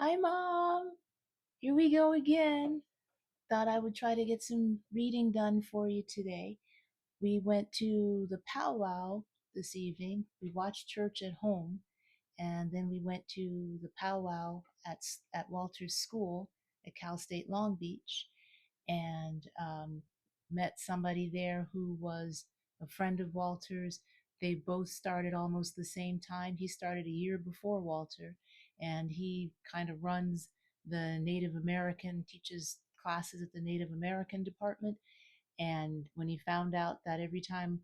Hi, Mom. Here we go again. Thought I would try to get some reading done for you today. We went to the powwow this evening. We watched church at home, and then we went to the powwow at Walter's school at Cal State Long Beach, and met somebody there who was a friend of Walter's. They both started almost the same time. He started a year before Walter, and he kind of runs the Native American, teaches classes at the Native American department. And when he found out that every time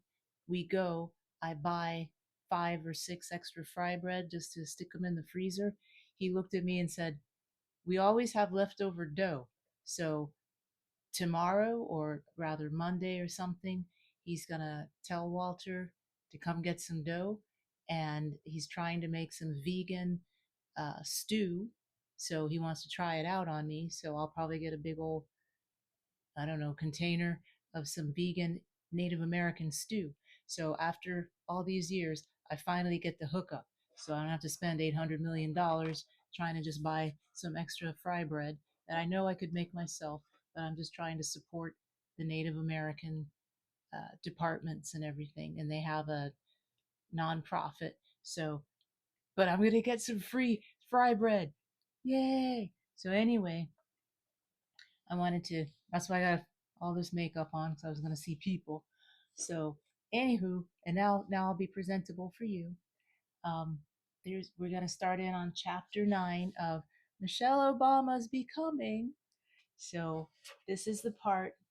we go, I buy 5 or 6 extra fry bread just to stick them in the freezer, he looked at me and said, "We always have leftover dough. So tomorrow, or rather Monday or something, he's gonna tell Walter to come get some dough, and he's trying to make some vegan stew. So he wants to try it out on me. So I'll probably get a big old, I don't know, container of some vegan Native American stew. So after all these years, I finally get the hookup. So I don't have to spend $800 million trying to just buy some extra fry bread that I know I could make myself, but I'm just trying to support the Native American departments and everything. And they have a nonprofit. So, but I'm going to get some free fry bread. Yay. So anyway, that's why I got all this makeup on because I was going to see people. So, anywho, and now I'll be presentable for you. Um, we're going to start in on chapter 9 of Michelle Obama's Becoming. So, this is the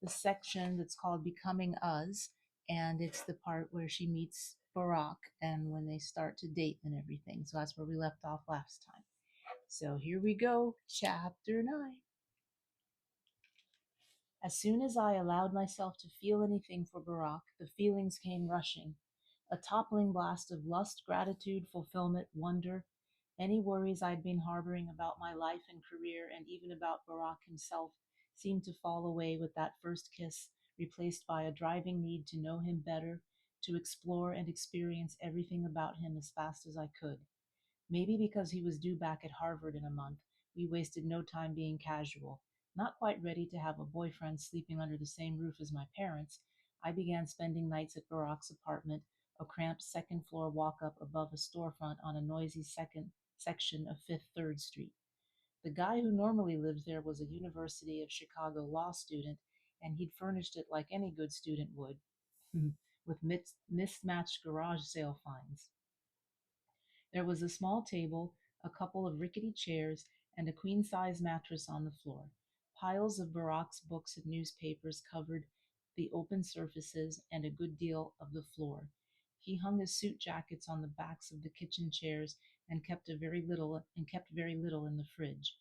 section that's called Becoming Us, and it's the part where she meets Barack and when they start to date and everything. So, that's where we left off last time. So, here we go, chapter 9. As soon as I allowed myself to feel anything for Barack, the feelings came rushing. A toppling blast of lust, gratitude, fulfillment, wonder. Any worries I'd been harboring about my life and career, and even about Barack himself, seemed to fall away with that first kiss, replaced by a driving need to know him better, to explore and experience everything about him as fast as I could. Maybe because he was due back at Harvard in a month, we wasted no time being casual. Not quite ready to have a boyfriend sleeping under the same roof as my parents, I began spending nights at Barack's apartment, a cramped second floor walk up above a storefront on a noisy second section of Fifth Third Street. The guy who normally lived there was a University of Chicago law student, and he'd furnished it like any good student would, with mismatched garage sale finds. There was a small table, a couple of rickety chairs, and a queen-size mattress on the floor. Piles of Barack's books and newspapers covered the open surfaces and a good deal of the floor. He hung his suit jackets on the backs of the kitchen chairs and kept very little in the fridge.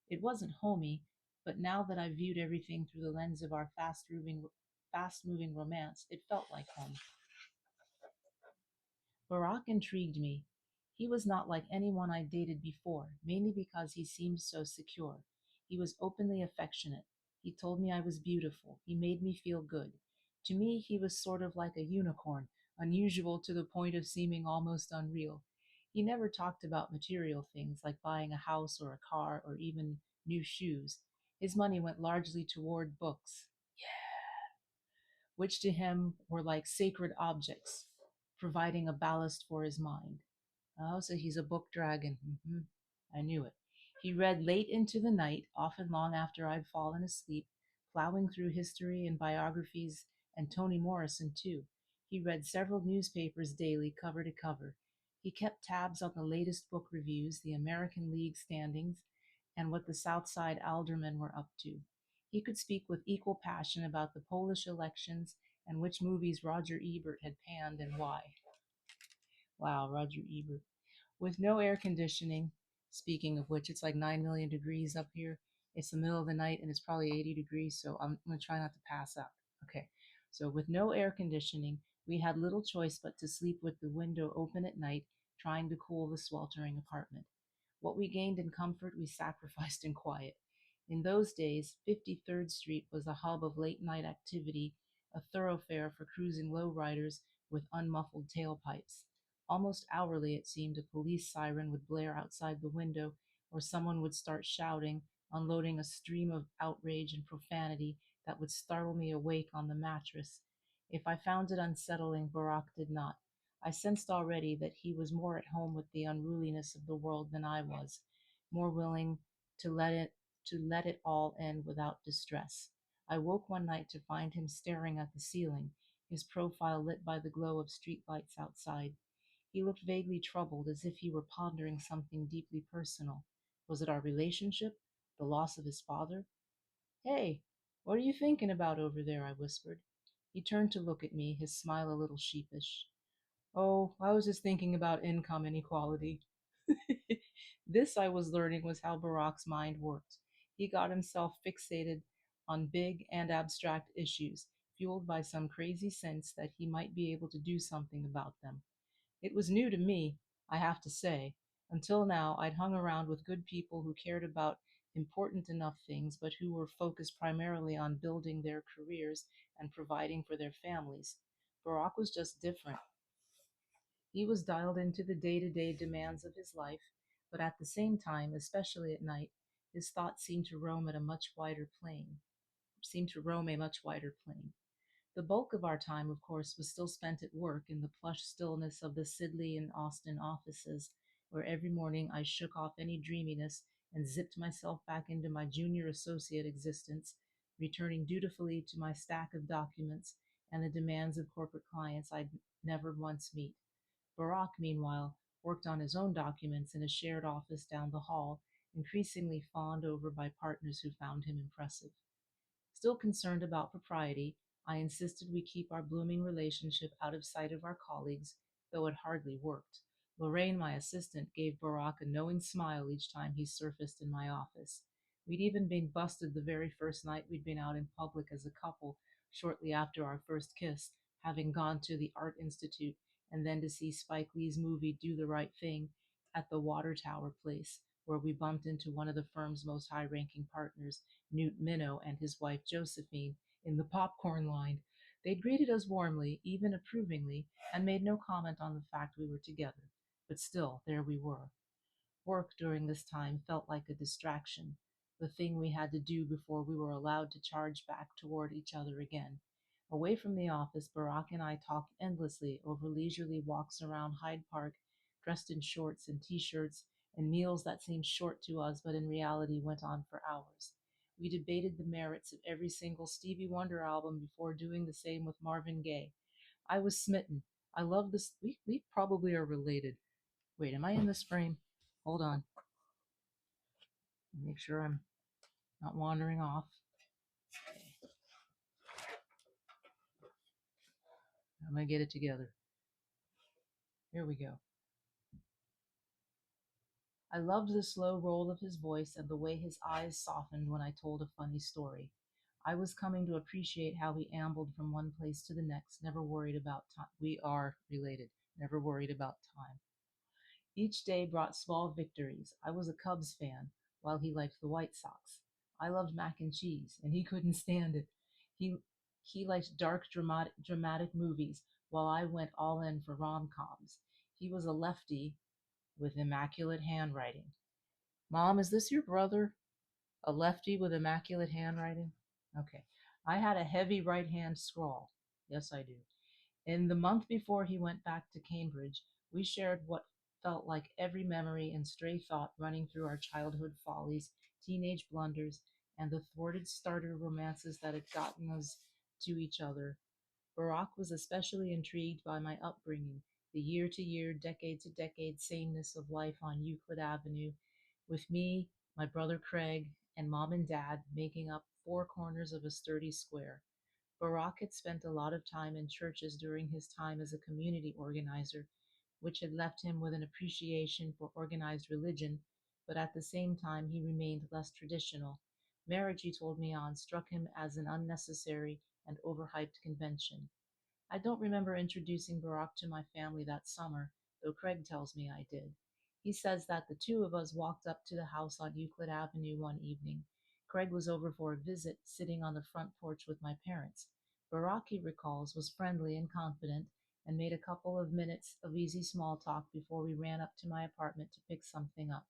It wasn't homey, but now that I viewed everything through the lens of our fast-moving romance, it felt like home. Barack intrigued me. He was not like anyone I'd dated before, mainly because he seemed so secure. He was openly affectionate. He told me I was beautiful. He made me feel good. To me, he was sort of like a unicorn, unusual to the point of seeming almost unreal. He never talked about material things like buying a house or a car or even new shoes. His money went largely toward books, which to him were like sacred objects, providing a ballast for his mind. Oh, so he's a book dragon. I knew it. He read late into the night, often long after I'd fallen asleep, plowing through history and biographies and Toni Morrison, too. He read several newspapers daily, cover to cover. He kept tabs on the latest book reviews, the American League standings, and what the South Side aldermen were up to. He could speak with equal passion about the Polish elections and which movies Roger Ebert had panned and why. Wow, Roger Ebert. With no air conditioning, speaking of which, it's like 9 million degrees up here. It's the middle of the night and it's probably 80 degrees, so I'm going to try not to pass out. Okay, so with no air conditioning, we had little choice but to sleep with the window open at night, trying to cool the sweltering apartment. What we gained in comfort, we sacrificed in quiet. In those days, 53rd Street was a hub of late night activity, a thoroughfare for cruising lowriders with unmuffled tailpipes. Almost hourly, it seemed, a police siren would blare outside the window or someone would start shouting, unloading a stream of outrage and profanity that would startle me awake on the mattress. If I found it unsettling, Barak did not. I sensed already that he was more at home with the unruliness of the world than I was, more willing to let it all end without distress. I woke one night to find him staring at the ceiling, his profile lit by the glow of street lights outside. He looked vaguely troubled, as if he were pondering something deeply personal. Was it our relationship? The loss of his father? Hey, what are you thinking about over there? I whispered. He turned to look at me, his smile a little sheepish. Oh, I was just thinking about income inequality. This, I was learning, was how Barack's mind worked. He got himself fixated on big and abstract issues, fueled by some crazy sense that he might be able to do something about them. It was new to me, I have to say. Until now, I'd hung around with good people who cared about important enough things, but who were focused primarily on building their careers and providing for their families. Barack was just different. He was dialed into the day to day demands of his life, but at the same time, especially at night, his thoughts seemed to roam a much wider plane. The bulk of our time, of course, was still spent at work in the plush stillness of the Sidley and Austin offices, where every morning I shook off any dreaminess and zipped myself back into my junior associate existence, returning dutifully to my stack of documents and the demands of corporate clients I'd never once meet. Barack, meanwhile, worked on his own documents in a shared office down the hall, increasingly fawned over by partners who found him impressive. Still concerned about propriety, I insisted we keep our blooming relationship out of sight of our colleagues, though it hardly worked. Lorraine, my assistant, gave Barack a knowing smile each time he surfaced in my office. We'd even been busted the very first night we'd been out in public as a couple, shortly after our first kiss, having gone to the Art Institute and then to see Spike Lee's movie Do the Right Thing at the Water Tower place, where we bumped into one of the firm's most high ranking partners, Newt Minow, and his wife Josephine, in the popcorn line. They'd greeted us warmly, even approvingly, and made no comment on the fact we were together. But still, there we were. Work during this time felt like a distraction, the thing we had to do before we were allowed to charge back toward each other again. Away from the office, Barack and I talked endlessly over leisurely walks around Hyde Park, dressed in shorts and t shirts, and meals that seemed short to us but in reality went on for hours. We debated the merits of every single Stevie Wonder album before doing the same with Marvin Gaye. I was smitten. I love this. We probably are related. Wait, am I in this frame? Hold on. Make sure I'm not wandering off. Okay, I'm going to get it together. Here we go. I loved the slow roll of his voice and the way his eyes softened when I told a funny story. I was coming to appreciate how he ambled from one place to the next, never worried about time. We are related, never worried about time. Each day brought small victories. I was a Cubs fan, while he liked the White Sox. I loved mac and cheese, and he couldn't stand it. He he liked dark, dramatic movies, while I went all in for rom-coms. He was a lefty with immaculate handwriting. Mom, is this your brother? A lefty with immaculate handwriting? Okay. I had a heavy right hand scrawl. Yes, I do. In the month before he went back to Cambridge, we shared what felt like every memory and stray thought running through our childhood follies, teenage blunders, and the thwarted starter romances that had gotten us to each other. Barack was especially intrigued by my upbringing, the year to year, decade to decade sameness of life on Euclid Avenue, with me, my brother Craig, and mom and dad making up four corners of a sturdy square. Barack had spent a lot of time in churches during his time as a community organizer, which had left him with an appreciation for organized religion, but at the same time he remained less traditional. Marriage, he told me on, struck him as an unnecessary and overhyped convention. I don't remember introducing Barack to my family that summer, though Craig tells me I did. He says that the two of us walked up to the house on Euclid Avenue one evening. Craig was over for a visit, sitting on the front porch with my parents. Barack, he recalls, was friendly and confident and made a couple of minutes of easy small talk before we ran up to my apartment to pick something up.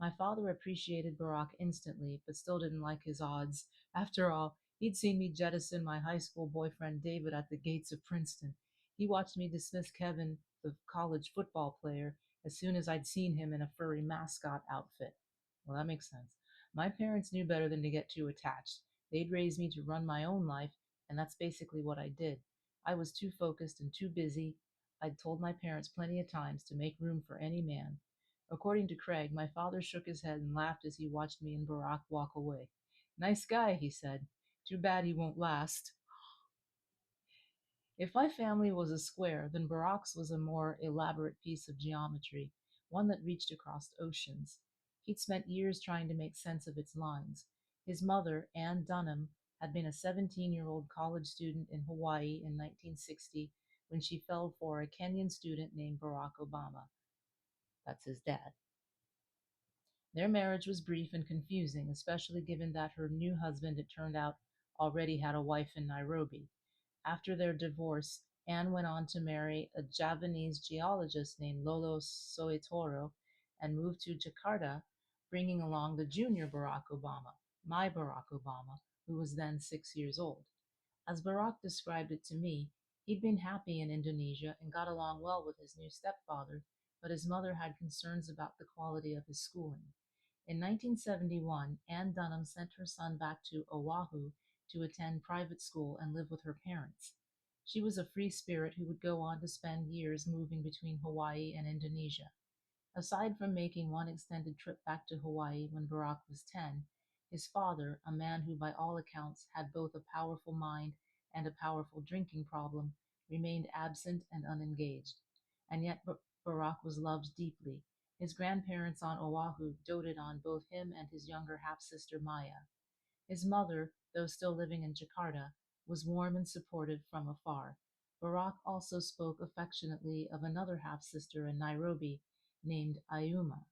My father appreciated Barack instantly, but still didn't like his odds. After all, he'd seen me jettison my high school boyfriend David at the gates of Princeton. He watched me dismiss Kevin, the college football player, as soon as I'd seen him in a furry mascot outfit. Well, that makes sense. My parents knew better than to get too attached. They'd raised me to run my own life, and that's basically what I did. I was too focused and too busy. I'd told my parents plenty of times to make room for any man. According to Craig, my father shook his head and laughed as he watched me and Barack walk away. Nice guy, he said. Too bad he won't last. If my family was a square, then Barack's was a more elaborate piece of geometry, one that reached across oceans. He'd spent years trying to make sense of its lines. His mother, Ann Dunham, had been a 17-year-old college student in Hawaii in 1960 when she fell for a Kenyan student named Barack Obama. That's his dad. Their marriage was brief and confusing, especially given that her new husband, it turned out, already had a wife in Nairobi. After their divorce, Anne went on to marry a Javanese geologist named Lolo Soetoro and moved to Jakarta, bringing along the junior Barack Obama, my Barack Obama, who was then 6 years old. As Barack described it to me, he'd been happy in Indonesia and got along well with his new stepfather, but his mother had concerns about the quality of his schooling. In 1971, Anne Dunham sent her son back to Oahu to attend private school and live with her parents. She was a free spirit who would go on to spend years moving between Hawaii and Indonesia. Aside from making one extended trip back to Hawaii when Barack was 10, his father, a man who by all accounts had both a powerful mind and a powerful drinking problem, remained absent and unengaged. And yet Barack was loved deeply. His grandparents on Oahu doted on both him and his younger half sister Maya. His mother, though still living in Jakarta, was warm and supportive from afar. Barack also spoke affectionately of another half sister in Nairobi named Ayuma.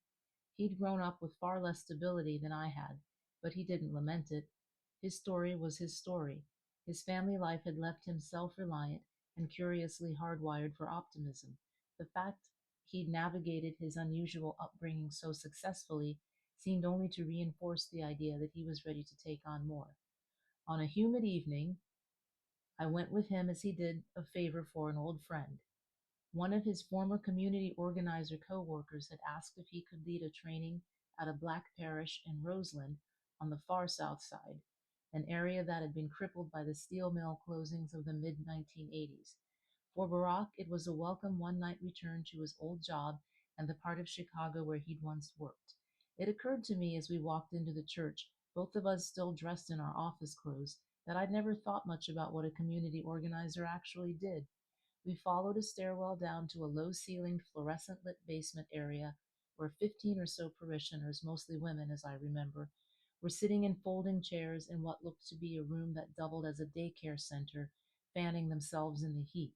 He'd grown up with far less stability than I had, but he didn't lament it. His story was his story. His family life had left him self reliant and curiously hardwired for optimism. The fact he'd navigated his unusual upbringing so successfully seemed only to reinforce the idea that he was ready to take on more. On a humid evening, I went with him as he did a favor for an old friend. One of his former community organizer co-workers had asked if he could lead a training at a black parish in Roseland on the far south side, an area that had been crippled by the steel mill closings of the mid 1980s. For Barack, it was a welcome one night return to his old job and the part of Chicago where he'd once worked. It occurred to me as we walked into the church, both of us still dressed in our office clothes, that I'd never thought much about what a community organizer actually did. We followed a stairwell down to a low ceilinged, fluorescent lit basement area where 15 or so parishioners, mostly women as I remember, were sitting in folding chairs in what looked to be a room that doubled as a daycare center, fanning themselves in the heat.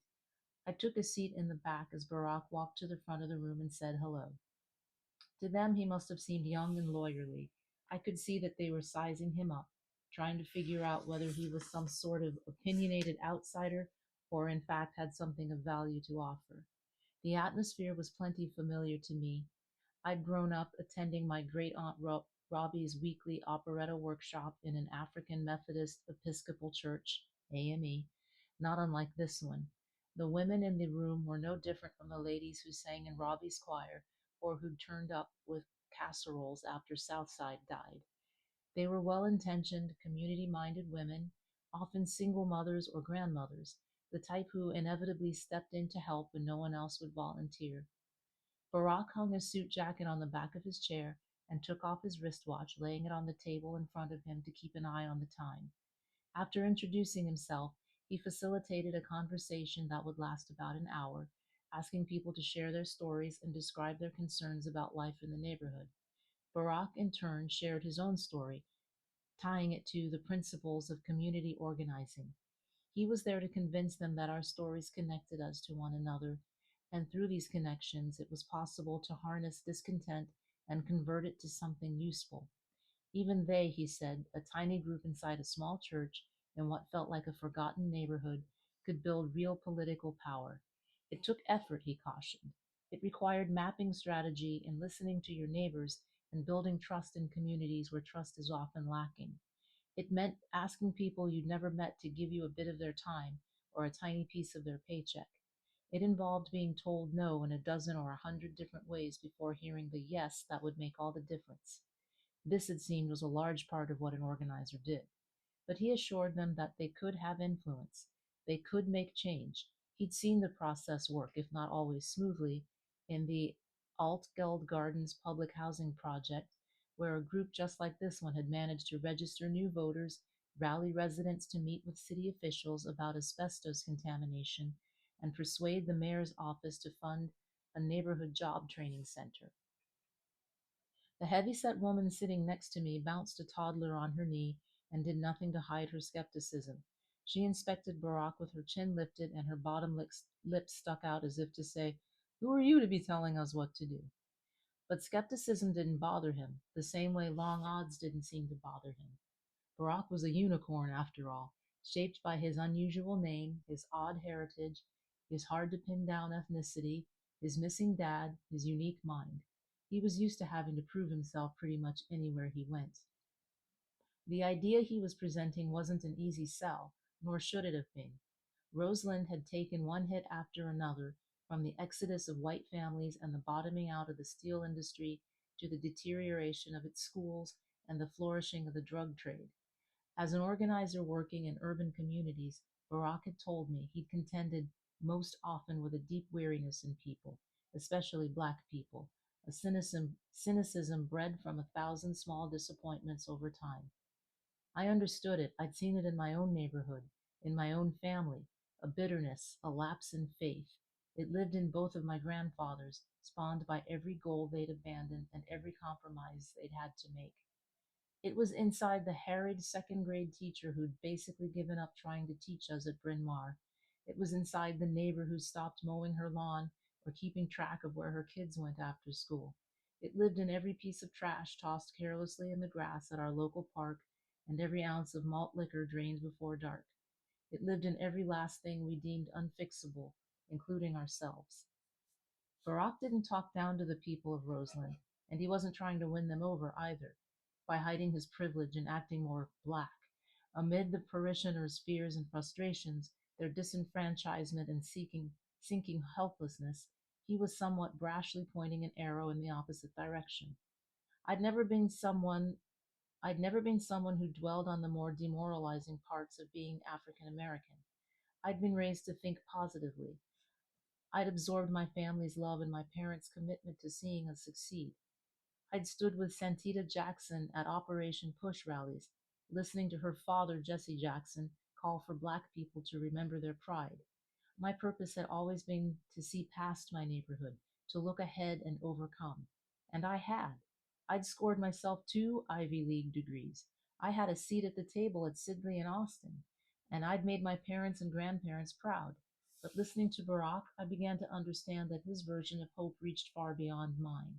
I took a seat in the back as Barack walked to the front of the room and said hello. To them, he must have seemed young and lawyerly. I could see that they were sizing him up, trying to figure out whether he was some sort of opinionated outsider or in fact had something of value to offer. The atmosphere was plenty familiar to me. I'd grown up attending my great aunt Robbie's weekly operetta workshop in an African Methodist Episcopal church, AME, not unlike this one. The women in the room were no different from the ladies who sang in Robbie's choir or who'd turned up with casseroles after Southside died. They were well intentioned, community minded women, often single mothers or grandmothers, the type who inevitably stepped in to help when no one else would volunteer. Barack hung his suit jacket on the back of his chair and took off his wristwatch, laying it on the table in front of him to keep an eye on the time. After introducing himself, he facilitated a conversation that would last about an hour, asking people to share their stories and describe their concerns about life in the neighborhood. Barack, in turn, shared his own story, tying it to the principles of community organizing. He was there to convince them that our stories connected us to one another, and through these connections, it was possible to harness discontent and convert it to something useful. Even they, he said, a tiny group inside a small church in what felt like a forgotten neighborhood, could build real political power. It took effort, he cautioned. It required mapping strategy and listening to your neighbors and building trust in communities where trust is often lacking. It meant asking people you'd never met to give you a bit of their time or a tiny piece of their paycheck. It involved being told no in a dozen or 100 different ways before hearing the yes that would make all the difference. This, it seemed, was a large part of what an organizer did. But he assured them that they could have influence. They could make change. He'd seen the process work, if not always smoothly, in the Altgeld Gardens public housing project, where a group just like this one had managed to register new voters, rally residents to meet with city officials about asbestos contamination, and persuade the mayor's office to fund a neighborhood job training center. The heavy-set woman sitting next to me bounced a toddler on her knee and did nothing to hide her skepticism. She inspected Barack with her chin lifted and her bottom lip stuck out as if to say, "Who are you to be telling us what to do?" But skepticism didn't bother him, the same way long odds didn't seem to bother him. Barack was a unicorn, after all, shaped by his unusual name, his odd heritage, his hard to pin down ethnicity, his missing dad, his unique mind. He was used to having to prove himself pretty much anywhere he went. The idea he was presenting wasn't an easy sell, nor should it have been. Roseland had taken one hit after another, from the exodus of white families and the bottoming out of the steel industry to the deterioration of its schools and the flourishing of the drug trade. As an organizer working in urban communities, Barack had told me he'd contended most often with a deep weariness in people, especially black people, a cynicism bred from 1,000 small disappointments over time. I understood it. I'd seen it in my own neighborhood, in my own family, a bitterness, a lapse in faith. It lived in both of my grandfathers, spawned by every goal they'd abandoned and every compromise they'd had to make. It was inside the harried second grade teacher who'd basically given up trying to teach us at Bryn Mawr. It was inside the neighbor who stopped mowing her lawn or keeping track of where her kids went after school. It lived in every piece of trash tossed carelessly in the grass at our local park and every ounce of malt liquor drained before dark. It lived in every last thing we deemed unfixable, including ourselves. Barack didn't talk down to the people of Roseland, and he wasn't trying to win them over either, by hiding his privilege and acting more black. Amid the parishioners' fears and frustrations, their disenfranchisement and sinking helplessness, he was somewhat brashly pointing an arrow in the opposite direction. I'd never been someone I'd never been someone who dwelled on the more demoralizing parts of being African American. I'd been raised to think positively. I'd absorbed my family's love and my parents' commitment to seeing us succeed. I'd stood with Santita Jackson at Operation Push rallies, listening to her father, Jesse Jackson, call for Black people to remember their pride. My purpose had always been to see past my neighborhood, to look ahead and overcome. And I had. I'd scored myself 2 Ivy League degrees. I had a seat at the table at Sidley and Austin, and I'd made my parents and grandparents proud. But listening to Barack, I began to understand that his version of hope reached far beyond mine.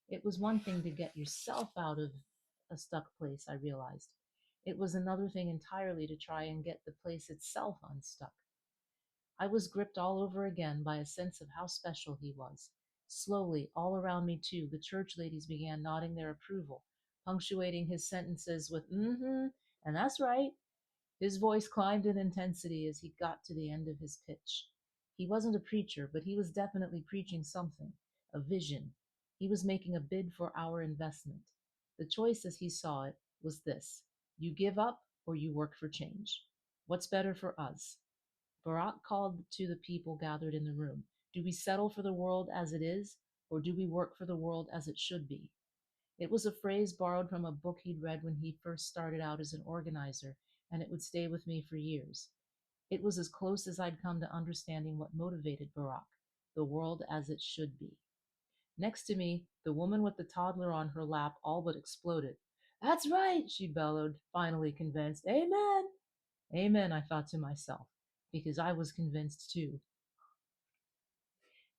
It was one thing to get yourself out of a stuck place, I realized. It was another thing entirely to try and get the place itself unstuck. I was gripped all over again by a sense of how special he was. Slowly, all around me too, the church ladies began nodding their approval, punctuating his sentences with "mm-hmm," and "that's right." His voice climbed in intensity as he got to the end of his pitch. He wasn't a preacher, but he was definitely preaching something, a vision. He was making a bid for our investment. The choice, as he saw it, was this: you give up or you work for change. What's better for us? Barak called to the people gathered in the room. Do we settle for the world as it is, or do we work for the world as it should be? It was a phrase borrowed from a book he'd read when he first started out as an organizer, and it would stay with me for years. It was as close as I'd come to understanding what motivated Barak, the world as it should be. Next to me, the woman with the toddler on her lap all but exploded. "That's right," she bellowed, finally convinced. "Amen." Amen, I thought to myself, because I was convinced too.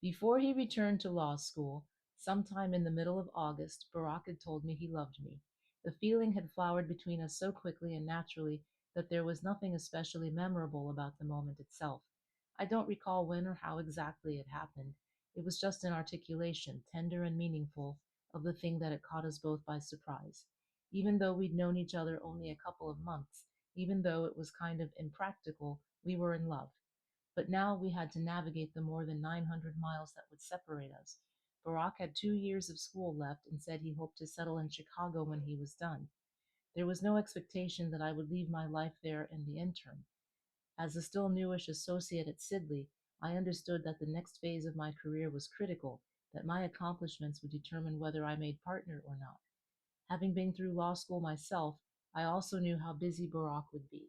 Before he returned to law school, sometime in the middle of August, Barak had told me he loved me. The feeling had flowered between us so quickly and naturally that there was nothing especially memorable about the moment itself. I don't recall when or how exactly it happened. It was just an articulation, tender and meaningful, of the thing that had caught us both by surprise. Even though we'd known each other only a couple of months, even though it was kind of impractical, we were in love. But now we had to navigate the more than 900 miles that would separate us. Barack had 2 years of school left and said he hoped to settle in Chicago when he was done. There was no expectation that I would leave my life there in the interim. As a still newish associate at Sidley, I understood that the next phase of my career was critical, that my accomplishments would determine whether I made partner or not. Having been through law school myself, I also knew how busy Barack would be.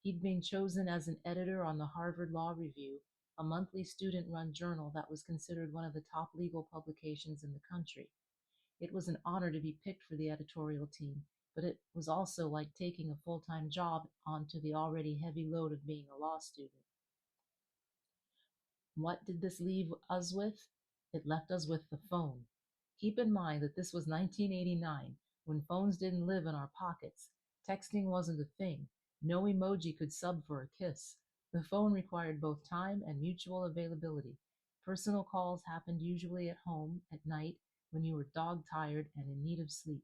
He'd been chosen as an editor on the Harvard Law Review, a monthly student run journal that was considered one of the top legal publications in the country. It was an honor to be picked for the editorial team, but it was also like taking a full time job onto the already heavy load of being a law student. What did this leave us with? It left us with the phone. Keep in mind that this was 1989, when phones didn't live in our pockets. Texting wasn't a thing. No emoji could sub for a kiss. The phone required both time and mutual availability. Personal calls happened usually at home, at night, when you were dog tired and in need of sleep.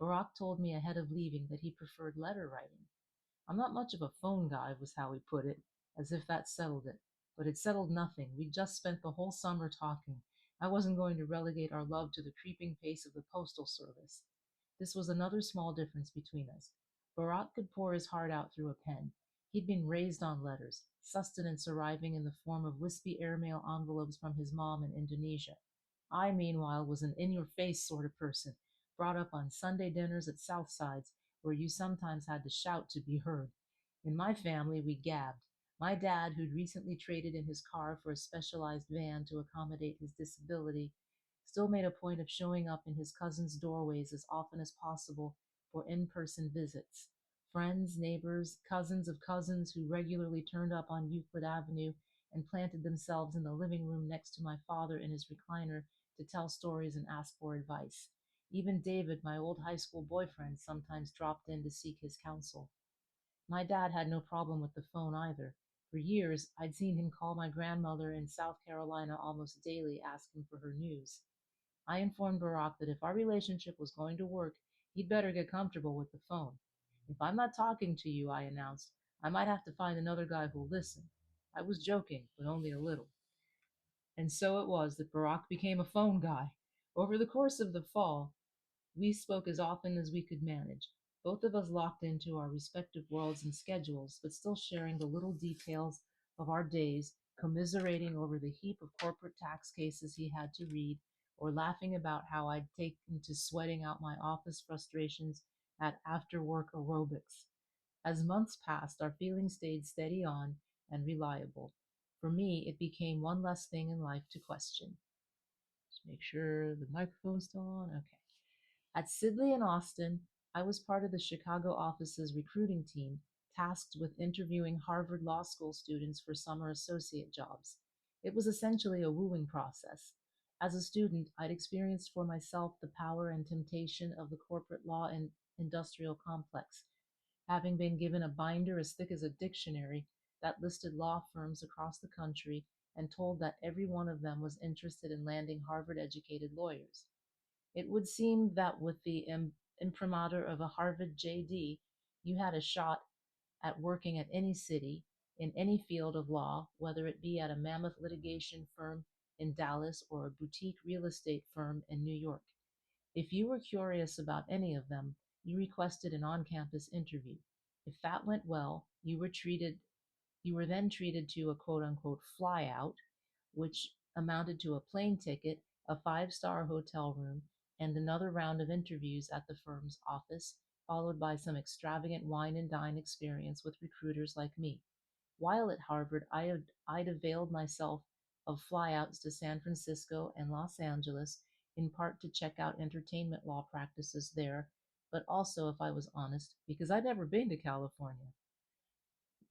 Barack told me ahead of leaving that he preferred letter writing. I'm not much of a phone guy, was how he put it, as if that settled it. But it settled nothing. We just spent the whole summer talking. I wasn't going to relegate our love to the creeping pace of the postal service. This was another small difference between us. Barack could pour his heart out through a pen. He'd been raised on letters, sustenance arriving in the form of wispy airmail envelopes from his mom in Indonesia. I, meanwhile, was an in your face sort of person, brought up on Sunday dinners at Southsides, where you sometimes had to shout to be heard. In my family, we gabbed. My dad, who'd recently traded in his car for a specialized van to accommodate his disability, still made a point of showing up in his cousins' doorways as often as possible for in person visits. Friends, neighbors, cousins of cousins who regularly turned up on Euclid Avenue and planted themselves in the living room next to my father in his recliner to tell stories and ask for advice. Even David, my old high school boyfriend, sometimes dropped in to seek his counsel. My dad had no problem with the phone either. For years, I'd seen him call my grandmother in South Carolina almost daily asking for her news. I informed Barack that if our relationship was going to work, he'd better get comfortable with the phone. If I'm not talking to you, I announced, I might have to find another guy who'll listen. I was joking, but only a little. And so it was that Barack became a phone guy. Over the course of the fall, we spoke as often as we could manage, both of us locked into our respective worlds and schedules, but still sharing the little details of our days, commiserating over the heap of corporate tax cases he had to read, or laughing about how I'd taken to sweating out my office frustrations at after work aerobics. As months passed, our feelings stayed steady on and reliable. For me, it became one less thing in life to question. Just make sure the microphone's still on. Okay. At Sidley and Austin, I was part of the Chicago office's recruiting team tasked with interviewing Harvard Law School students for summer associate jobs. It was essentially a wooing process. As a student, I'd experienced for myself the power and temptation of the corporate law and industrial complex, having been given a binder as thick as a dictionary that listed law firms across the country and told that every one of them was interested in landing Harvard educated lawyers. It would seem that with the imprimatur of a Harvard JD, you had a shot at working at any city, in any field of law, whether it be at a mammoth litigation firm in Dallas or a boutique real estate firm in New York. If you were curious about any of them, you requested an on campus interview. If that went well, you were then treated to a quote unquote fly out, which amounted to a plane ticket, a 5-star hotel room, and another round of interviews at the firm's office, followed by some extravagant wine and dine experience with recruiters like me. While at Harvard, I'd availed myself of flyouts to San Francisco and Los Angeles, in part to check out entertainment law practices there, but also, if I was honest, because I'd never been to California.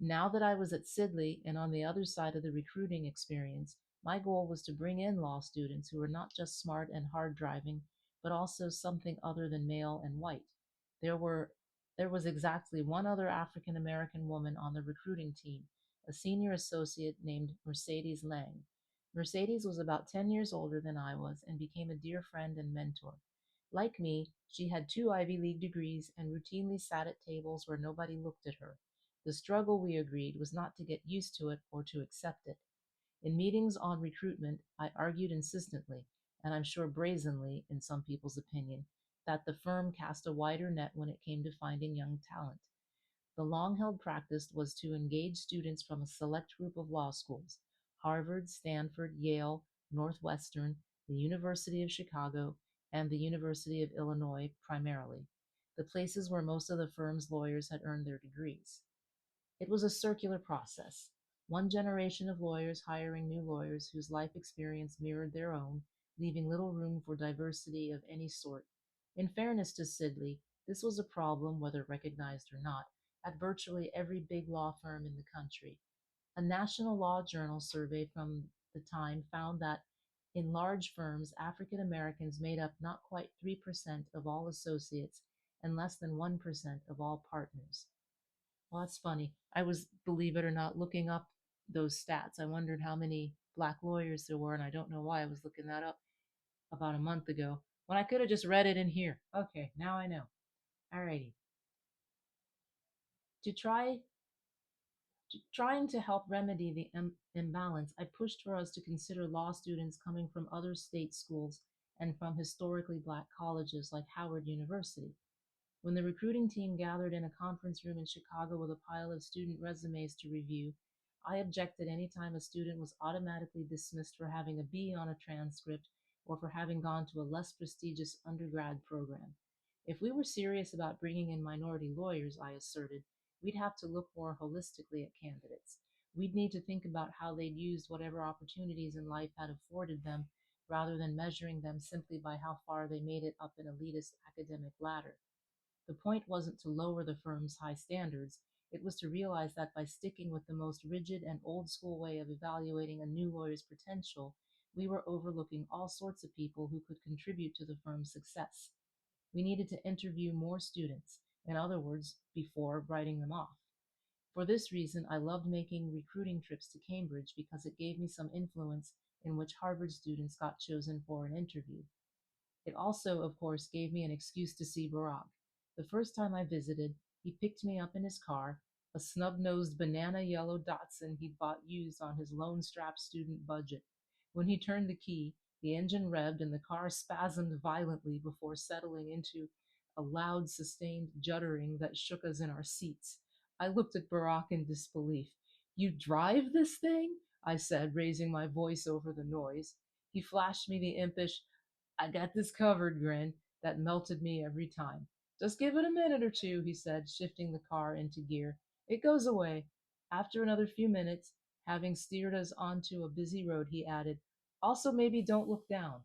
Now that I was at Sidley and on the other side of the recruiting experience, my goal was to bring in law students who were not just smart and hard driving, but also something other than male and white. There were there was exactly one other African American woman on the recruiting team, a senior associate named Mercedes Lang. Mercedes was about 10 years older than I was and became a dear friend and mentor. Like me, she had two Ivy League degrees and routinely sat at tables where nobody looked at her. The struggle, we agreed, was not to get used to it or to accept it. In meetings on recruitment, I argued insistently, and I'm sure brazenly, in some people's opinion, that the firm cast a wider net when it came to finding young talent. The long held practice was to engage students from a select group of law schools: Harvard, Stanford, Yale, Northwestern, the University of Chicago, and the University of Illinois primarily, the places where most of the firm's lawyers had earned their degrees. It was a circular process, one generation of lawyers hiring new lawyers whose life experience mirrored their own, leaving little room for diversity of any sort. In fairness to Sidley, this was a problem, whether recognized or not, at virtually every big law firm in the country. A National Law Journal survey from the time found that in large firms, African Americans made up not quite 3% of all associates and less than 1% of all partners. Well, that's funny. I was, believe it or not, looking up those stats. I wondered how many black lawyers there were, and I don't know why I was looking that up about a month ago when I could have just read it in here. Okay, now I know. Alrighty. To try Trying to help remedy the imbalance, I pushed for us to consider law students coming from other state schools and from historically black colleges like Howard University. When the recruiting team gathered in a conference room in Chicago with a pile of student resumes to review, I objected any time a student was automatically dismissed for having a B on a transcript or for having gone to a less prestigious undergrad program. If we were serious about bringing in minority lawyers, I asserted, we'd have to look more holistically at candidates. We'd need to think about how they'd used whatever opportunities in life had afforded them rather than measuring them simply by how far they made it up an elitist academic ladder. The point wasn't to lower the firm's high standards, it was to realize that by sticking with the most rigid and old school way of evaluating a new lawyer's potential, we were overlooking all sorts of people who could contribute to the firm's success. We needed to interview more students, in other words, before writing them off. For this reason, I loved making recruiting trips to Cambridge because it gave me some influence in which Harvard students got chosen for an interview. It also, of course, gave me an excuse to see Barack. The first time I visited, he picked me up in his car, a snub nosed banana yellow Datsun he'd bought used on his lone strap student budget. When he turned the key, the engine revved and the car spasmed violently before settling into a loud, sustained juddering that shook us in our seats. I looked at Barack in disbelief. You drive this thing? I said, raising my voice over the noise. He flashed me the impish, I got this covered grin that melted me every time. Just give it a minute or two, he said, shifting the car into gear. It goes away. After another few minutes, having steered us onto a busy road, he added, also, maybe don't look down.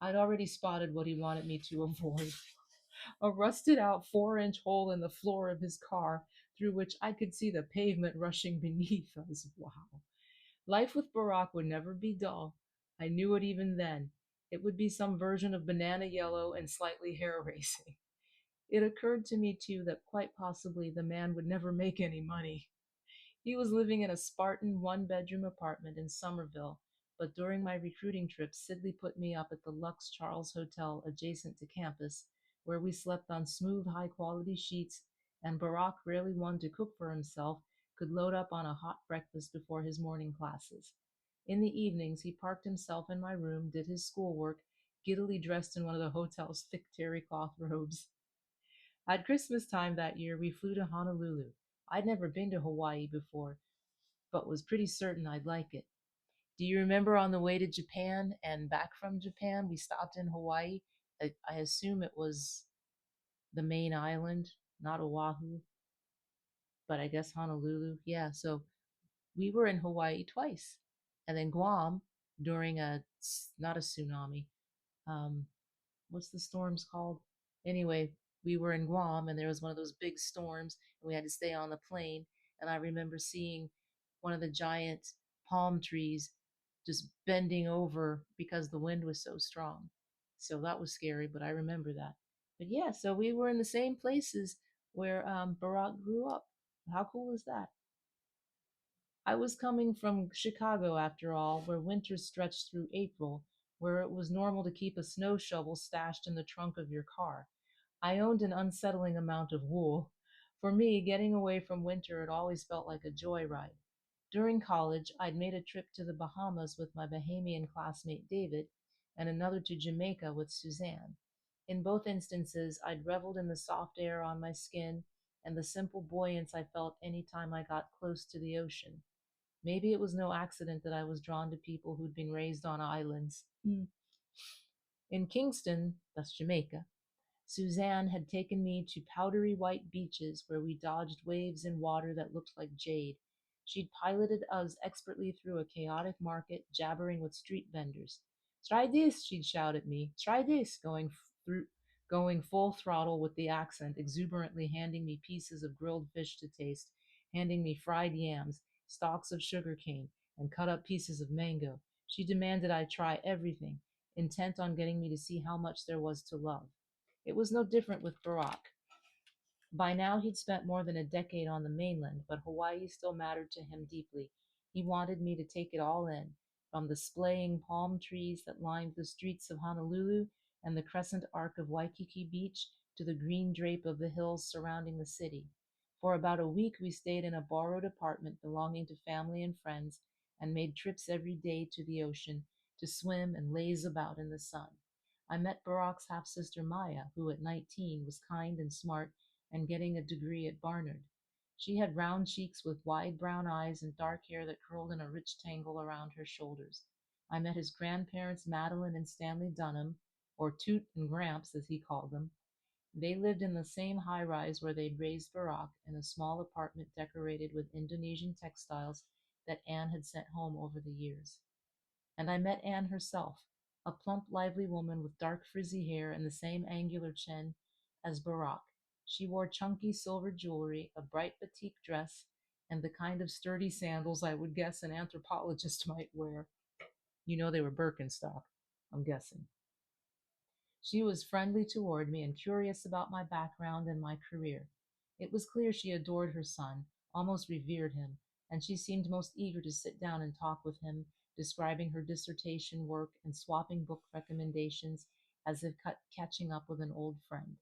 I'd already spotted what he wanted me to avoid: a rusted out 4-inch hole in the floor of his car through which I could see the pavement rushing beneath us. Wow. Life with Barack would never be dull. I knew it even then. It would be some version of banana yellow and slightly hair raising. It occurred to me, too, that quite possibly the man would never make any money. He was living in a Spartan one-bedroom apartment in Somerville, but during my recruiting trip, Sidley put me up at the Lux Charles Hotel adjacent to campus, where we slept on smooth, high-quality sheets, and Barack, rarely one to cook for himself, could load up on a hot breakfast before his morning classes. In the evenings, he parked himself in my room, did his schoolwork, giddily dressed in one of the hotel's thick terry cloth robes. At Christmas time that year, we flew to Honolulu. I'd never been to Hawaii before, but was pretty certain I'd like it. Do you remember on the way to Japan and back from Japan, we stopped in Hawaii? I assume it was the main island, not Oahu, but I guess Honolulu. Yeah, so we were in Hawaii twice. And then Guam during not a tsunami. Um, what's the storms called? Anyway, we were in Guam and there was one of those big storms and we had to stay on the plane. And I remember seeing one of the giant palm trees just bending over because the wind was so strong. So that was scary, but I remember that. But yeah, so we were in the same places where Barack grew up. How cool is that? I was coming from Chicago, after all, where winter stretched through April, where it was normal to keep a snow shovel stashed in the trunk of your car. I owned an unsettling amount of wool. For me, getting away from winter had always felt like a joyride. During college, I'd made a trip to the Bahamas with my Bahamian classmate David, and another to Jamaica with Suzanne. In both instances, I'd reveled in the soft air on my skin and the simple buoyance I felt any time I got close to the ocean. Maybe it was no accident that I was drawn to people who'd been raised on islands. In Kingston, that's Jamaica, Suzanne had taken me to powdery white beaches where we dodged waves in water that looked like jade. She'd piloted us expertly through a chaotic market, jabbering with street vendors. Try this, she'd shout at me. Try this, going full throttle with the accent, exuberantly handing me pieces of grilled fish to taste, handing me fried yams, stalks of sugar cane, and cut up pieces of mango. She demanded I try everything, intent on getting me to see how much there was to love. It was no different with Barack. By now, he'd spent more than a decade on the mainland, but Hawaii still mattered to him deeply. He wanted me to take it all in, from the splaying palm trees that lined the streets of Honolulu and the crescent arc of Waikiki Beach to the green drape of the hills surrounding the city. For about a week, we stayed in a borrowed apartment belonging to family and friends and made trips every day to the ocean to swim and laze about in the sun. I met Barack's half sister Maya, who at 19 was kind and smart and getting a degree at Barnard. She had round cheeks with wide brown eyes and dark hair that curled in a rich tangle around her shoulders. I met his grandparents, Madeline and Stanley Dunham, or Toot and Gramps as he called them. They lived in the same high rise where they'd raised Barack, in a small apartment decorated with Indonesian textiles that Anne had sent home over the years. And I met Anne herself, a plump, lively woman with dark, frizzy hair and the same angular chin as Barack. She wore chunky silver jewelry, a bright batik dress, and the kind of sturdy sandals I would guess an anthropologist might wear. You know they were Birkenstock, I'm guessing. She was friendly toward me and curious about my background and my career. It was clear she adored her son, almost revered him, and she seemed most eager to sit down and talk with him, describing her dissertation work and swapping book recommendations as if catching up with an old friend.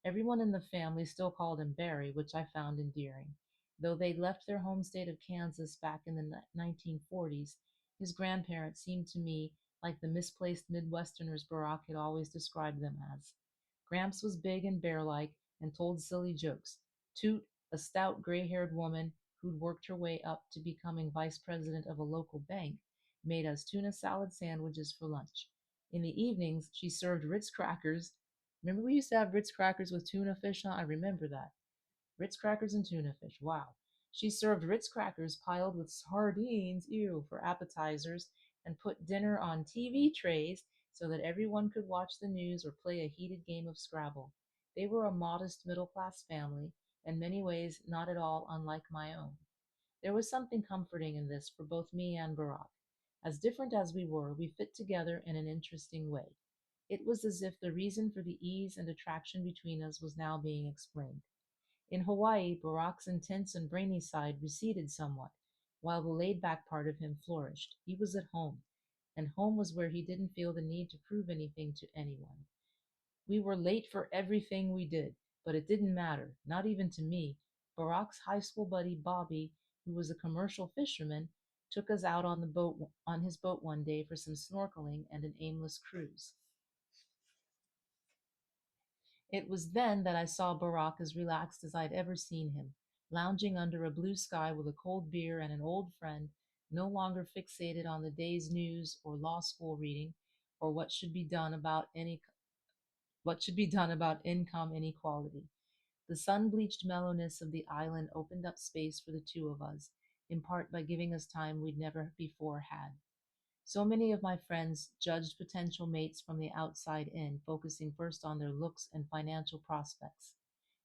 Everyone in the family still called him Barry, which I found endearing. Though they'd left their home state of Kansas back in the 1940s, his grandparents seemed to me like the misplaced Midwesterners Barack had always described them as. Gramps was big and bear like and told silly jokes. Toot, a stout gray haired woman who'd worked her way up to becoming vice president of a local bank, made us tuna salad sandwiches for lunch. In the evenings, she served Ritz crackers. Remember, we used to have Ritz crackers with tuna fish on? I remember that. Ritz crackers and tuna fish. Wow. She served Ritz crackers piled with sardines, ew, for appetizers, and put dinner on TV trays so that everyone could watch the news or play a heated game of Scrabble. They were a modest middle class family, in many ways not at all unlike my own. There was something comforting in this for both me and Barack. As different as we were, we fit together in an interesting way. It was as if the reason for the ease and attraction between us was now being explained. In Hawaii, Barack's intense and brainy side receded somewhat, while the laid back part of him flourished. He was at home, and home was where he didn't feel the need to prove anything to anyone. We were late for everything we did, but it didn't matter, not even to me. Barack's high school buddy Bobby, who was a commercial fisherman, took us out on his boat one day for some snorkeling and an aimless cruise. It was then that I saw Barack as relaxed as I'd ever seen him, lounging under a blue sky with a cold beer and an old friend, no longer fixated on the day's news or law school reading or what should be done about income inequality. The sun-bleached mellowness of the island opened up space for the two of us, in part by giving us time we'd never before had. So many of my friends judged potential mates from the outside in, focusing first on their looks and financial prospects.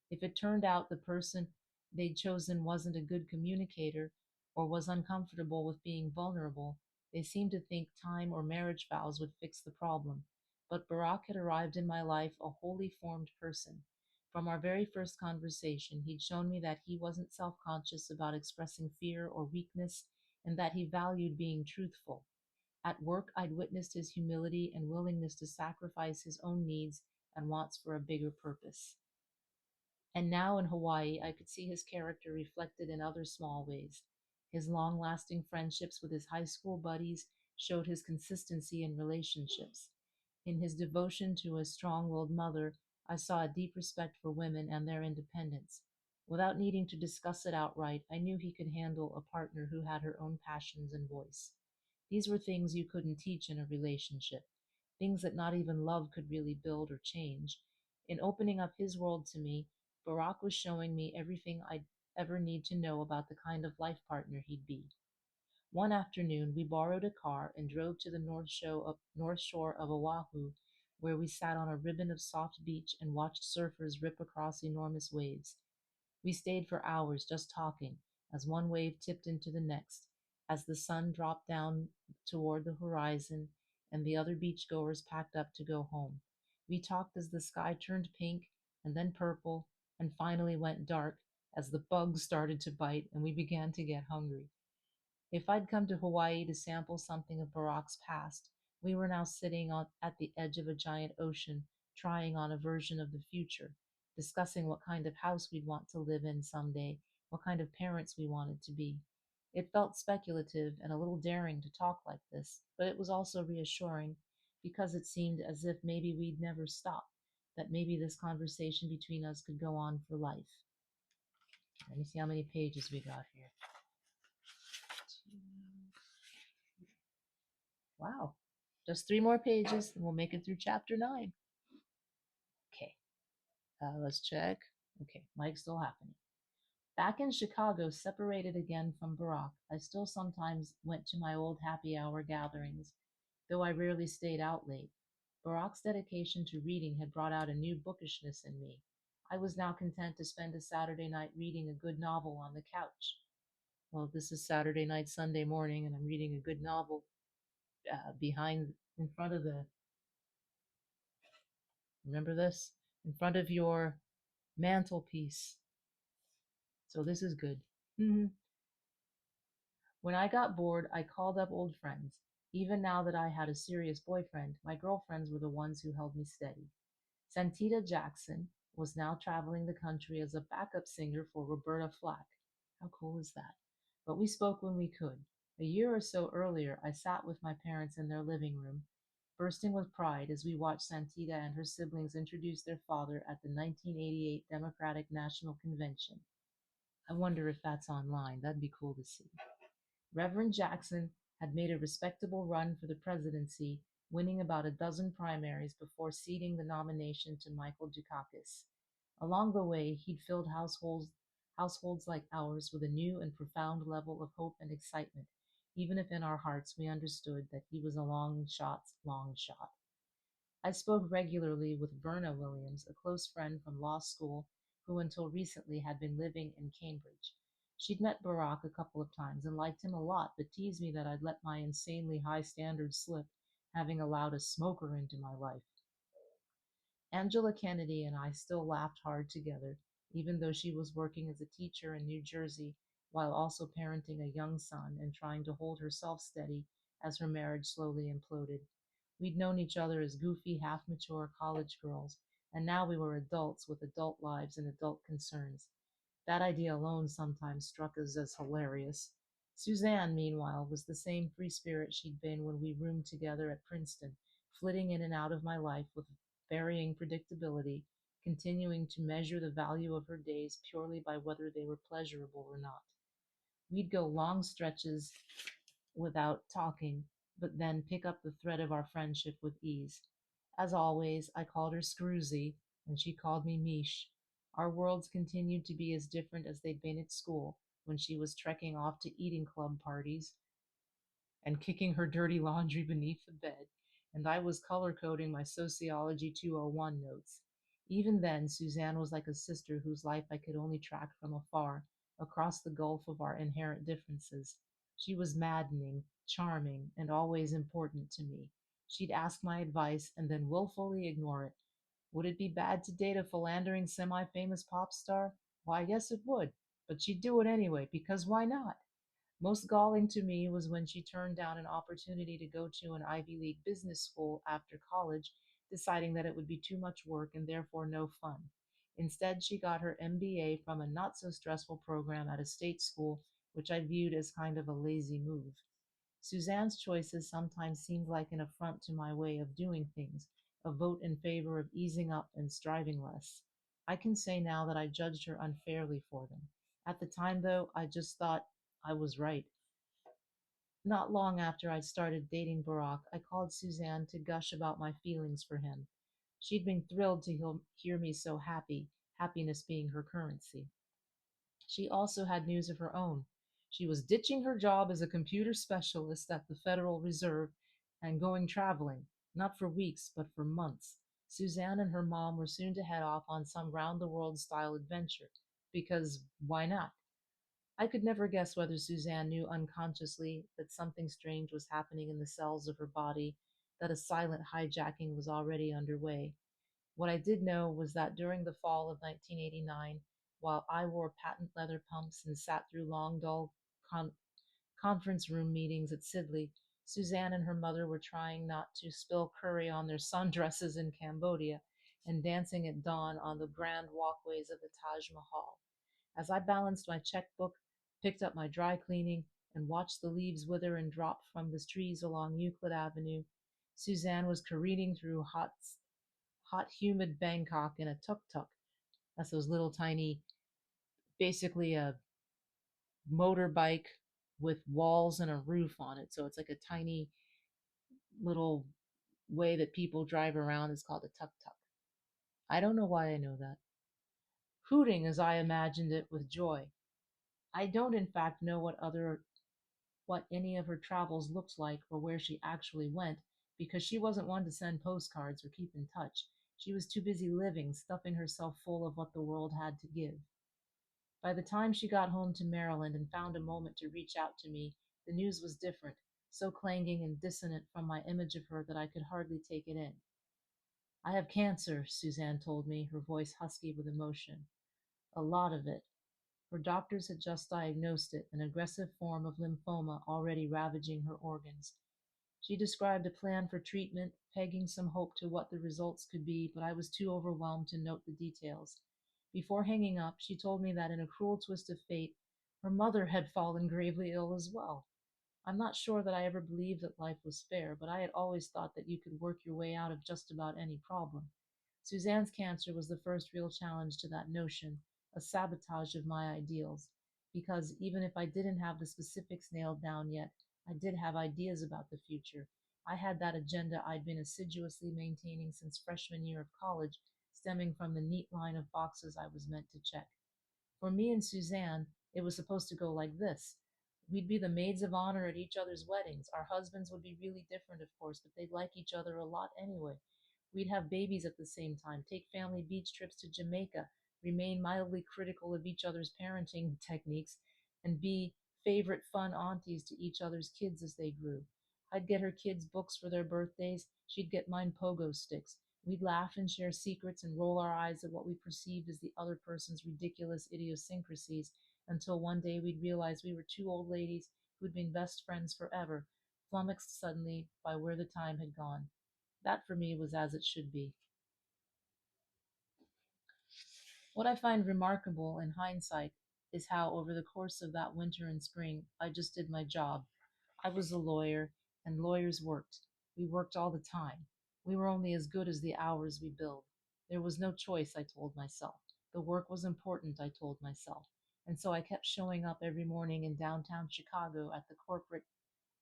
If it turned out the person they'd chosen wasn't a good communicator or was uncomfortable with being vulnerable, they seemed to think time or marriage vows would fix the problem. But Barack had arrived in my life a wholly formed person. From our very first conversation, he'd shown me that he wasn't self conscious about expressing fear or weakness and that he valued being truthful. At work, I'd witnessed his humility and willingness to sacrifice his own needs and wants for a bigger purpose. And now in Hawaii, I could see his character reflected in other small ways. His long lasting friendships with his high school buddies showed his consistency in relationships. In his devotion to a strong willed mother, I saw a deep respect for women and their independence. Without needing to discuss it outright, I knew he could handle a partner who had her own passions and voice. These were things you couldn't teach in a relationship, things that not even love could really build or change. In opening up his world to me, Barack was showing me everything I'd ever need to know about the kind of life partner he'd be. One afternoon, we borrowed a car and drove to the North Shore of Oahu, where we sat on a ribbon of soft beach and watched surfers rip across enormous waves. We stayed for hours just talking as one wave tipped into the next, as the sun dropped down toward the horizon and the other beachgoers packed up to go home. We talked as the sky turned pink and then purple and finally went dark as the bugs started to bite and we began to get hungry. If I'd come to Hawaii to sample something of Barack's past, we were now sitting at the edge of a giant ocean, trying on a version of the future, discussing what kind of house we'd want to live in someday, what kind of parents we wanted to be. It felt speculative and a little daring to talk like this, but it was also reassuring because it seemed as if maybe we'd never stop, that maybe this conversation between us could go on for life. Let me see how many pages we got here. Wow. Just 3 more pages and we'll make it through chapter 9. Okay. Let's check. Okay, mic's still happening. Back in Chicago, separated again from Barack, I still sometimes went to my old happy hour gatherings, though I rarely stayed out late. Barack's dedication to reading had brought out a new bookishness in me. I was now content to spend a Saturday night reading a good novel on the couch. Well, this is Saturday night, Sunday morning, and I'm reading a good novel in front of the, remember this? In front of your mantelpiece. So this is good. Mm-hmm. When I got bored, I called up old friends. Even now that I had a serious boyfriend, my girlfriends were the ones who held me steady. Santita Jackson was now traveling the country as a backup singer for Roberta Flack. How cool is that? But we spoke when we could. A year or so earlier, I sat with my parents in their living room, bursting with pride as we watched Santita and her siblings introduce their father at the 1988 Democratic National Convention. I wonder if that's online. That'd be cool to see. Reverend Jackson had made a respectable run for the presidency, winning about a dozen primaries before ceding the nomination to Michael Dukakis. Along the way, he'd filled households like ours with a new and profound level of hope and excitement, even if in our hearts we understood that he was a long shot. I spoke regularly with Verna Williams, a close friend from law school who until recently had been living in Cambridge. She'd met Barack a couple of times and liked him a lot, but teased me that I'd let my insanely high standards slip, having allowed a smoker into my life. Angela Kennedy and I still laughed hard together, even though she was working as a teacher in New Jersey while also parenting a young son and trying to hold herself steady as her marriage slowly imploded. We'd known each other as goofy, half mature college girls, and now we were adults with adult lives and adult concerns. That idea alone sometimes struck us as hilarious. Suzanne, meanwhile, was the same free spirit she'd been when we roomed together at Princeton, flitting in and out of my life with varying predictability, continuing to measure the value of her days purely by whether they were pleasurable or not. We'd go long stretches without talking, but then pick up the thread of our friendship with ease. As always, I called her Scroozy, and she called me Mish. Our worlds continued to be as different as they'd been at school, when she was trekking off to eating club parties and kicking her dirty laundry beneath the bed, and I was color coding my Sociology 201 notes. Even then, Suzanne was like a sister whose life I could only track from afar, across the gulf of our inherent differences. She was maddening, charming, and always important to me. She'd ask my advice and then willfully ignore it. Would it be bad to date a philandering semi famous pop star? Why, yes, it would. But she'd do it anyway, because why not? Most galling to me was when she turned down an opportunity to go to an Ivy League business school after college, deciding that it would be too much work and therefore no fun. Instead, she got her MBA from a not so stressful program at a state school, which I viewed as kind of a lazy move. Suzanne's choices sometimes seemed like an affront to my way of doing things, a vote in favor of easing up and striving less. I can say now that I judged her unfairly for them. At the time, though, I just thought I was right. Not long after I'd started dating Barack, I called Suzanne to gush about my feelings for him. She'd been thrilled to hear me so happy, happiness being her currency. She also had news of her own. She was ditching her job as a computer specialist at the Federal Reserve and going traveling, not for weeks, but for months. Suzanne and her mom were soon to head off on some round the world style adventure, because why not? I could never guess whether Suzanne knew unconsciously that something strange was happening in the cells of her body, that a silent hijacking was already underway. What I did know was that during the fall of 1989, while I wore patent leather pumps and sat through long, dull con- conference room meetings at Sidley, Suzanne and her mother were trying not to spill curry on their sundresses in Cambodia and dancing at dawn on the grand walkways of the Taj Mahal. As I balanced my checkbook, picked up my dry cleaning, and watched the leaves wither and drop from the trees along Euclid Avenue, Suzanne was careening through humid Bangkok in a tuk tuk. That's those little tiny, basically a motorbike with walls and a roof on it. So it's like a tiny little way that people drive around. It's called a tuk tuk. I don't know why I know that. Hooting as I imagined it with joy. I don't, in fact, know what any of her travels looked like or where she actually went, because she wasn't one to send postcards or keep in touch. She was too busy living, stuffing herself full of what the world had to give. By the time she got home to Maryland and found a moment to reach out to me, the news was different, so clanging and dissonant from my image of her that I could hardly take it in. I have cancer, Suzanne told me, her voice husky with emotion. A lot of it. Her doctors had just diagnosed it, an aggressive form of lymphoma already ravaging her organs. She described a plan for treatment, pegging some hope to what the results could be, but I was too overwhelmed to note the details. Before hanging up, she told me that in a cruel twist of fate, her mother had fallen gravely ill as well. I'm not sure that I ever believed that life was fair, but I had always thought that you could work your way out of just about any problem. Suzanne's cancer was the first real challenge to that notion, a sabotage of my ideals. Because even if I didn't have the specifics nailed down yet, I did have ideas about the future. I had that agenda I'd been assiduously maintaining since freshman year of college, stemming from the neat line of boxes I was meant to check. For me and Suzanne, it was supposed to go like this. We'd be the maids of honor at each other's weddings. Our husbands would be really different, of course, but they'd like each other a lot anyway. We'd have babies at the same time, take family beach trips to Jamaica, remain mildly critical of each other's parenting techniques, and be favorite fun aunties to each other's kids as they grew. I'd get her kids books for their birthdays. She'd get mine pogo sticks. We'd laugh and share secrets and roll our eyes at what we perceived as the other person's ridiculous idiosyncrasies until one day we'd realize we were two old ladies who'd been best friends forever, flummoxed suddenly by where the time had gone. That for me was as it should be. What I find remarkable in hindsight is how, over the course of that winter and spring, I just did my job. I was a lawyer, and lawyers worked. We worked all the time. We were only as good as the hours we billed. There was no choice, I told myself. The work was important, I told myself. And so I kept showing up every morning in downtown Chicago at the corporate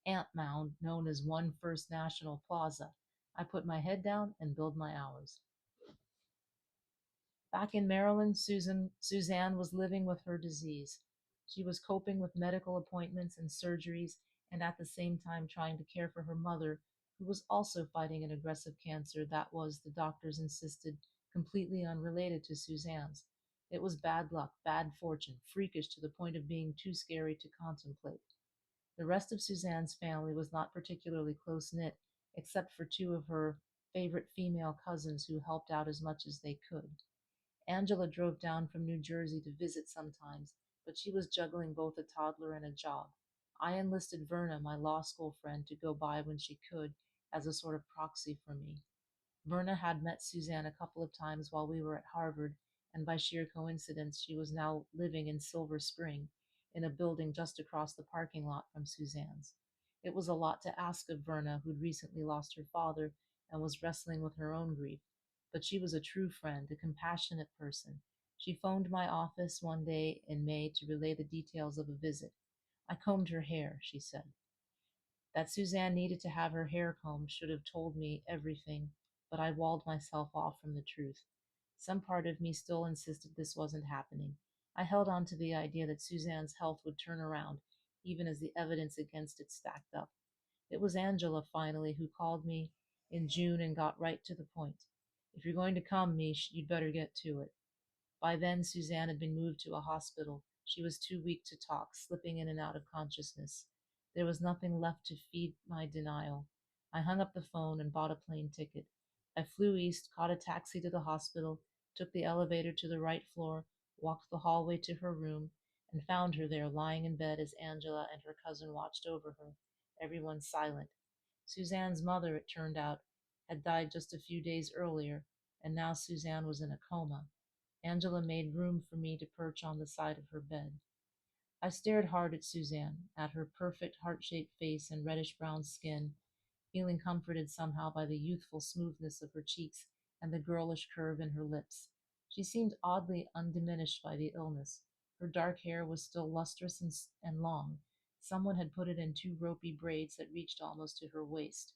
ant mound known as One First National Plaza. I put my head down and billed my hours. Back in Maryland, Suzanne was living with her disease. She was coping with medical appointments and surgeries, and at the same time trying to care for her mother, who was also fighting an aggressive cancer that was, the doctors insisted, completely unrelated to Suzanne's. It was bad luck, bad fortune, freakish to the point of being too scary to contemplate. The rest of Suzanne's family was not particularly close knit, except for two of her favorite female cousins who helped out as much as they could. Angela drove down from New Jersey to visit sometimes, but she was juggling both a toddler and a job. I enlisted Verna, my law school friend, to go by when she could, as a sort of proxy for me. Verna had met Suzanne a couple of times while we were at Harvard, and by sheer coincidence, she was now living in Silver Spring, in a building just across the parking lot from Suzanne's. It was a lot to ask of Verna, who'd recently lost her father and was wrestling with her own grief, but she was a true friend, a compassionate person. She phoned my office one day in May to relay the details of a visit. I combed her hair, she said. That Suzanne needed to have her hair combed should have told me everything, but I walled myself off from the truth. Some part of me still insisted this wasn't happening. I held on to the idea that Suzanne's health would turn around, even as the evidence against it stacked up. It was Angela, finally, who called me in June and got right to the point. If you're going to come, Mish, you'd better get to it. By then, Suzanne had been moved to a hospital. She was too weak to talk, slipping in and out of consciousness. There was nothing left to feed my denial. I hung up the phone and bought a plane ticket. I flew east, caught a taxi to the hospital, took the elevator to the right floor, walked the hallway to her room, and found her there lying in bed as Angela and her cousin watched over her. Everyone silent. Suzanne's mother, it turned out, had died just a few days earlier, and now Suzanne was in a coma. Angela made room for me to perch on the side of her bed. I stared hard at Suzanne, at her perfect heart-shaped face and reddish-brown skin, feeling comforted somehow by the youthful smoothness of her cheeks and the girlish curve in her lips. She seemed oddly undiminished by the illness. Her dark hair was still lustrous and long. Someone had put it in two ropey braids that reached almost to her waist.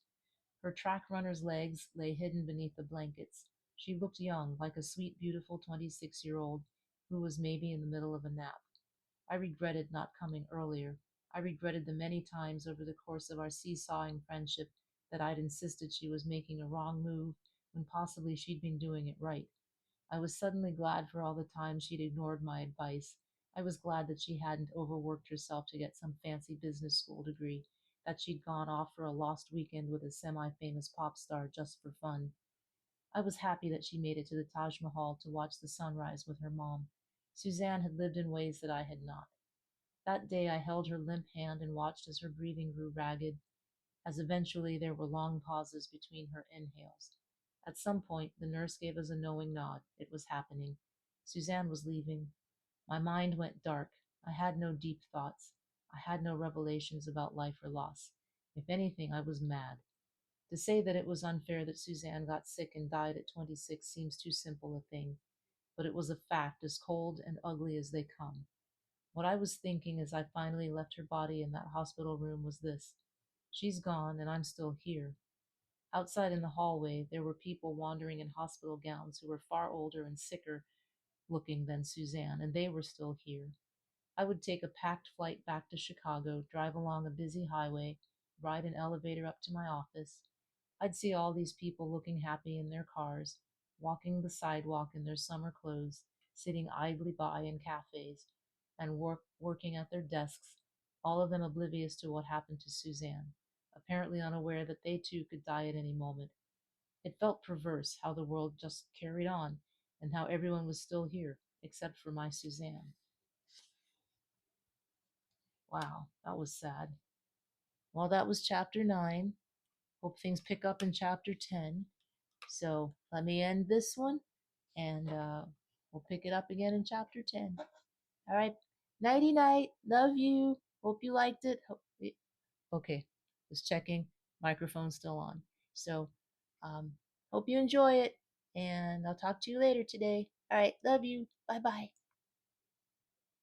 Her track runner's legs lay hidden beneath the blankets. She looked young, like a sweet, beautiful 26-year-old who was maybe in the middle of a nap. I regretted not coming earlier. I regretted the many times over the course of our seesawing friendship that I'd insisted she was making a wrong move when possibly she'd been doing it right. I was suddenly glad for all the times she'd ignored my advice. I was glad that she hadn't overworked herself to get some fancy business school degree, that she'd gone off for a lost weekend with a semi-famous pop star just for fun. I was happy that she made it to the Taj Mahal to watch the sunrise with her mom. Suzanne had lived in ways that I had not. That day I held her limp hand and watched as her breathing grew ragged, as eventually there were long pauses between her inhales. At some point, the nurse gave us a knowing nod. It was happening. Suzanne was leaving. My mind went dark. I had no deep thoughts. I had no revelations about life or loss. If anything, I was mad. To say that it was unfair that Suzanne got sick and died at 26 seems too simple a thing, but it was a fact as cold and ugly as they come. What I was thinking as I finally left her body in that hospital room was this: she's gone, and I'm still here. Outside in the hallway, there were people wandering in hospital gowns who were far older and sicker looking than Suzanne, and they were still here. I would take a packed flight back to Chicago, drive along a busy highway, ride an elevator up to my office. I'd see all these people looking happy in their cars, walking the sidewalk in their summer clothes, sitting idly by in cafes, and working at their desks, all of them oblivious to what happened to Suzanne, apparently unaware that they too could die at any moment. It felt perverse how the world just carried on, and how everyone was still here, except for my Suzanne. Wow, that was sad. Well, that was chapter 9. Hope things pick up in chapter 10. So let me end this one, and we'll pick it up again in chapter 10. All right. Nighty night. Love you. Hope you liked it. Okay. Just checking. Microphone's still on. So um, hope you enjoy it. And I'll talk to you later today. All right. Love you. Bye bye.